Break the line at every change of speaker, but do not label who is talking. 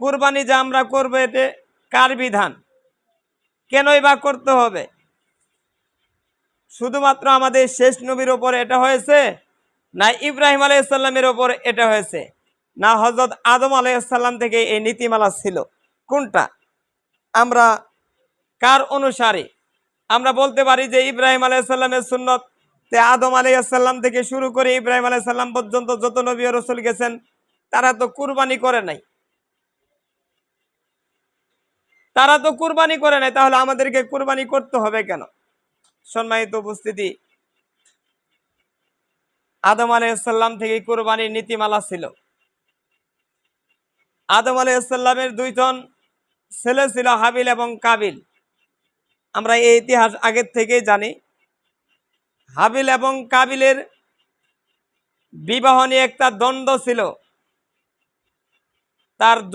কুরবানি যে আমরা করবো এটা কার বিধান, কেনই বা করতে হবে? শুধুমাত্র আমাদের শেষ নবীর ওপরে এটা হয়েছে, না ইব্রাহিম আলাইহিসসালামের ওপর এটা হয়েছে, না হযরত আদম আলাইহিসসালাম থেকে এই নীতিমালা ছিল? কোনটা? আমরা কার অনুসারী? আমরা বলতে পারি যে ইব্রাহিম আলাইহিসসালামের সুন্নত, আদম আলাইহিসসালাম থেকে শুরু করে ইব্রাহিম আলাইহিসসালাম পর্যন্ত যত নবী ও রাসূল গেছেন তারা তো কুরবানি করে নাই। তাহলে আমাদেরকে কুরবানি করতে হবে কেন? সম্মানিত উপস্থিতি, আদম আলাইহিসসালাম থেকে কুরবানির নীতিমালা ছিল। আদম আলাইহিসসালামের দুইজন ছেলে ছিল, হাবিল এবং কাবিল। আমরা এই ইতিহাস আগের থেকেই জানি। হাবিল এবং কাবিলের বিবাহ নিয়ে একটা দ্বন্দ্ব ছিল। তার